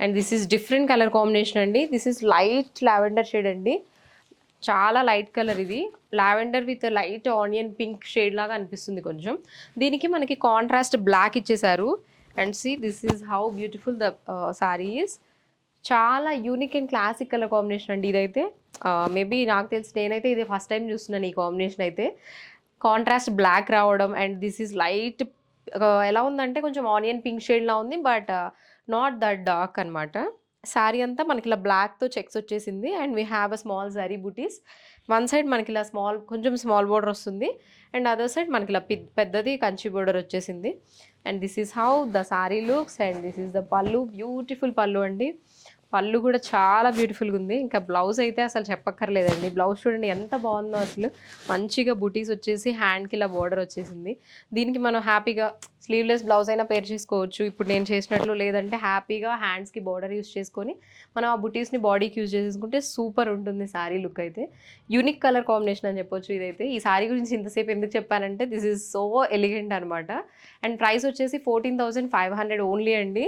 And this is different colour combination అండి. This is light lavender shade అండి. చాలా light colour ఇది. Lavender with light onion pink shade లాగా అనిపిస్తుంది కొంచెం. దీనికి మనకి కాంట్రాస్ట్ బ్లాక్ ఇచ్చేసారు. And see this is how beautiful the sari is. చాలా unique and classic colour combination అండి ఇదైతే. మేబీ నాకు తెలిసి నేనైతే ఇది ఫస్ట్ టైం చూస్తున్నాను ఈ కాంబినేషన్ అయితే. కాంట్రాస్ట్ బ్లాక్ రావడం అండ్ దిస్ ఈజ్ లైట్ ఎలా ఉందంటే కొంచెం ఆనియన్ పింక్ షేడ్‌లా ఉంది. బట్ నాట్ దట్ డార్క్ అనమాట. శారీ అంతా మనకిలా బ్లాక్‌తో చెక్స్ వచ్చేసింది. And we have a small zari butis. One side మనకిలా కొంచెం స్మాల్ బోర్డర్ వస్తుంది. అండ్ అదర్ సైడ్ మనకిలా పెద్దది కంచి బోర్డర్ వచ్చేసింది. And this is how the sari looks. And this is the pallu. Beautiful pallu అండి. పళ్ళు కూడా చాలా బ్యూటిఫుల్‌గా ఉంది. ఇంకా బ్లౌజ్ అయితే అసలు చెప్పక్కర్లేదండి. బ్లౌజ్ చూడండి ఎంత బాగుందో అసలు. మంచిగా బుటీస్ వచ్చేసి హ్యాండ్‌కి ఇలా బోర్డర్ వచ్చేసింది. దీనికి మనం హ్యాపీగా స్లీవ్‌లెస్ బ్లౌజ్ అయినా పేర్ చేసుకోవచ్చు. ఇప్పుడు నేను చేసినట్లు. లేదంటే హ్యాపీగా హ్యాండ్స్‌కి బోర్డర్ యూజ్ చేసుకొని మనం ఆ బుటీస్‌ని బాడీకి యూజ్ చేసుకుంటే సూపర్ ఉంటుంది శారీ లుక్ అయితే. యూనిక్ కలర్ కాంబినేషన్ అని చెప్పొచ్చు ఇదైతే. ఈ శారీ గురించి ఇంతసేపు ఎందుకు చెప్పానంటే దిస్ ఈజ్ సో ఎలిగెంట్ అనమాట. అండ్ ప్రైస్ వచ్చేసి 14,500 ఓన్లీ అండి.